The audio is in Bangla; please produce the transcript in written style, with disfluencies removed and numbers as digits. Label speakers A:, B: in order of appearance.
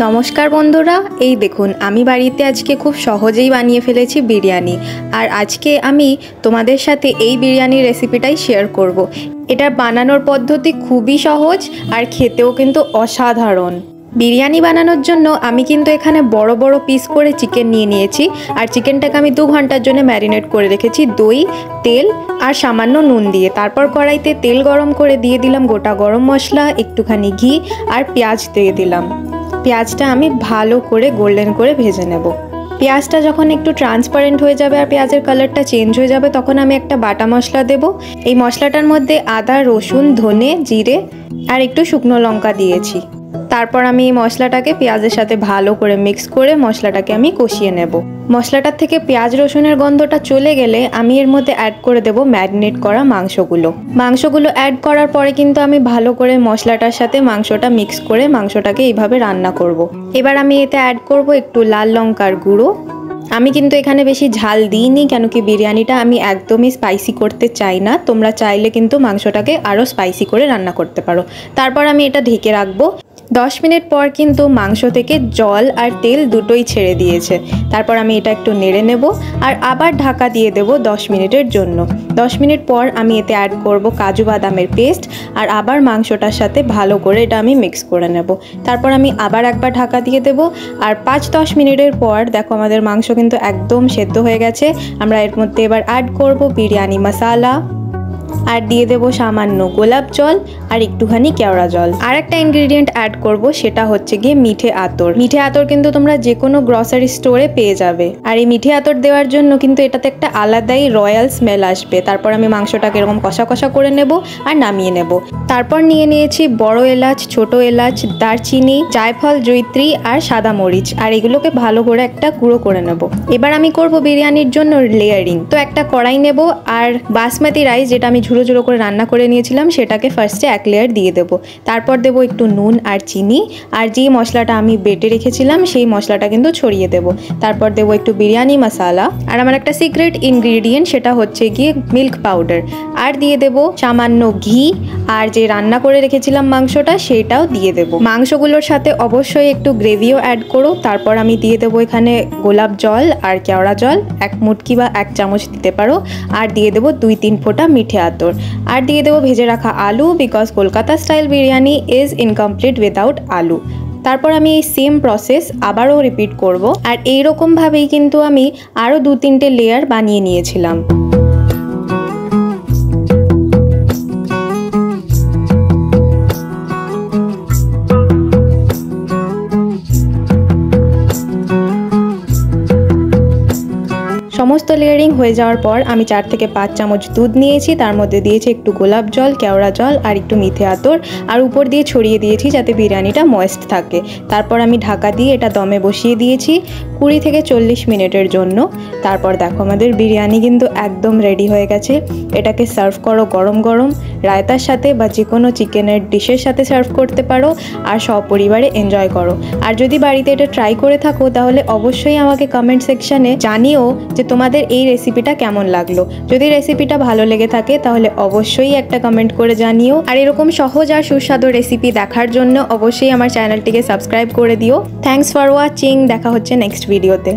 A: नमस्कार बंधुरा এই দেখুন আমি বাড়িতে আজকে খুব সহজেই বানিয়ে ফেলেছি বিরিয়ানি। আর আজকে আমি তোমাদের সাথে এই বিরিয়ানির রেসিপিটাই শেয়ার করব। এটা বানানোর পদ্ধতি খুবই সহজ আর খেতেও কিন্তু অসাধারণ। বিরিয়ানি বানানোর জন্য আমি কিন্তু এখানে বড় বড় পিস করে চিকেন নিয়ে নিয়েছি আর চিকেনটাকে আমি 2 ঘন্টার জন্য ম্যারিনেট করে রেখেছি দই, তেল আর সামান্য নুন দিয়ে। তারপর কড়াইতে তেল গরম করে দিয়ে দিলাম গোটা গরম মশলা, একটুখানি ঘি আর পেঁয়াজ দিয়ে দিলাম। পেঁয়াজটা আমি ভালো করে গোল্ডেন করে ভেজে নেব। পেঁয়াজটা যখন একটু ট্রান্সপারেন্ট হয়ে যাবে আর পেঁয়াজের কালারটা চেঞ্জ হয়ে যাবে তখন আমি একটা বাটা মশলা দেব। এই মশলাটার মধ্যে আদা, রসুন, ধনে, জিরে আর একটু শুকনো লঙ্কা দিয়েছি। তারপর আমি এই মশলাটাকে পেঁয়াজের সাথে ভালো করে মিক্স করে মশলাটাকে আমি কষিয়ে নেব। মশলাটার থেকে পেঁয়াজ রসুনের গন্ধটা চলে গেলে আমি এর মধ্যে অ্যাড করে দেব ম্যারিনেট করা মাংসগুলো অ্যাড করার পরে কিন্তু আমি ভালো করে মশলাটার সাথে মাংসটা মিক্স করে মাংসটাকে এইভাবে রান্না করব। এবার আমি এতে অ্যাড করব একটু লাল লঙ্কার গুঁড়ো। আমি কিন্তু এখানে বেশি ঝাল দিইনি, কেন কি বিরিয়ানিটা আমি একদমই স্পাইসি করতে চাই না। তোমরা চাইলে কিন্তু মাংসটাকে আরও স্পাইসি করে রান্না করতে পারো। তারপর আমি এটা ঢেকে রাখবো। 10 মিনিট পর কিন্তু মাংস থেকে জল আর তেল দুটোই ছেড়ে দিয়েছে। তারপর আমি এটা একটু নেড়ে নেব আর আবার ঢাকা দিয়ে দেব 10 মিনিটের জন্য। 10 মিনিট পর আমি এতে অ্যাড করব কাজু বাদামের পেস্ট আর আবার মাংসটার সাথে ভালো করে এটা আমি মিক্স করে নেব। তারপর আমি আবার একবার ঢাকা দিয়ে দেব আর 5-10 মিনিটের পর দেখো আমাদের মাংস কিন্তু একদম সেদ্ধ হয়ে গেছে। আমরা এর মধ্যে এবার অ্যাড করব বিরিয়ানি মশলা আর দিয়ে দেব সামান্য গোলাপ জল আর একটুখানি কেওড়া জল। আর একটা ইনগ্রেডিয়েন্ট অ্যাড করব, সেটা হচ্ছে গিয়ে মিঠে আতর। মিঠে আতর কিন্তু তোমরা যে কোনো গ্রসারি স্টোরে পেয়ে যাবে। আর এই মিঠে আতর দেওয়ার জন্য কিন্তু এটাতে একটা আলাদাই রয়্যাল স্মেল আসবে। তারপর আমি মাংসটাকে এরকম কষা কষা করে নেব আর নামিয়ে নেব। তারপর নিয়ে নিয়েছি বড় এলাচ, ছোট এলাচ, দারচিনি, জায়ফল, জয়িত্রী আর সাদা মরিচ, আর এগুলোকে ভালো করে একটা গুঁড়ো করে নেব। এবার আমি করব বিরিয়ানির জন্য লেয়ারিং। তো একটা কড়াই নেব আর বাসমতি রাইস যেটা আমি ঝুড়ো ঝুড়ো করে রান্না করে নিয়েছিলাম সেটাকে ফার্স্টে এক লেয়ার দিয়ে দেবো। তারপর দেবো একটু নুন আর চিনি আর যে মশলাটা আমি বেটে রেখেছিলাম সেই মশলাটা কিন্তু ছড়িয়ে দেবো। তারপর দেবো একটু বিরিয়ানি মশলা আর আমার একটা সিক্রেট ইনগ্রিডিয়েন্ট, সেটা হচ্ছে গিয়ে মিল্ক পাউডার। আর দিয়ে দেবো সামান্য ঘি আর যে রান্না করে রেখেছিলাম মাংসটা সেটাও দিয়ে দেবো। মাংসগুলোর সাথে অবশ্যই একটু গ্রেভিও অ্যাড করো। তারপর আমি দিয়ে দেবো এখানে গোলাপ জল আর কেওড়া জল 1 মুটকি বা 1 চামচ দিতে পারো। আর দিয়ে দেবো 2-3 ফোঁটা মিঠে আতর। আর দিয়ে দেবো ভেজে রাখা আলু, because Kolkata style biryani is incomplete without আলু। তারপর আমি এই সেম প্রসেস আবারও রিপিট করব। আর এইরকমভাবেই কিন্তু আমি আরও 2-3টে লেয়ার বানিয়ে নিয়েছিলাম। সমস্ত লেয়ারিং হয়ে যাওয়ার পর আমি 4 থেকে 5 চামচ দুধ নিয়েছি, তার মধ্যে দিয়েছি একটু গোলাপ জল, কেওড়া জল আর একটু মিঠে আতর আর উপর দিয়ে ছড়িয়ে দিয়েছি যাতে বিরিয়ানিটা ময়েস্ট থাকে। তারপর আমি ঢাকা দিয়ে এটা দমে বসিয়ে দিয়েছি 20 থেকে 40 মিনিটের জন্য। তারপর দেখো আমাদের বিরিয়ানি কিন্তু একদম রেডি হয়ে গেছে। এটাকে সার্ভ করো গরম গরম রায়তার সাথে বা যে কোনো চিকেনের ডিশের সাথে সার্ভ করতে পারো আর সপরিবারে এনজয় করো। আর যদি বাড়িতে এটা ট্রাই করে থাকো তাহলে অবশ্যই আমাকে কমেন্ট সেকশানে জানিও যে তোমাদের এই রেসিপিটা কেমন লাগলো। যদি রেসিপিটা ভালো লেগে থাকে তাহলে অবশ্যই একটা কমেন্ট করে জানিও। আর এরকম সহজ আর সুস্বাদু রেসিপি দেখার জন্য অবশ্যই আমার চ্যানেলটিকে সাবস্ক্রাইব করে দিও। Thanks for watching. দেখা হচ্ছে নেক্সট ভিডিওতে।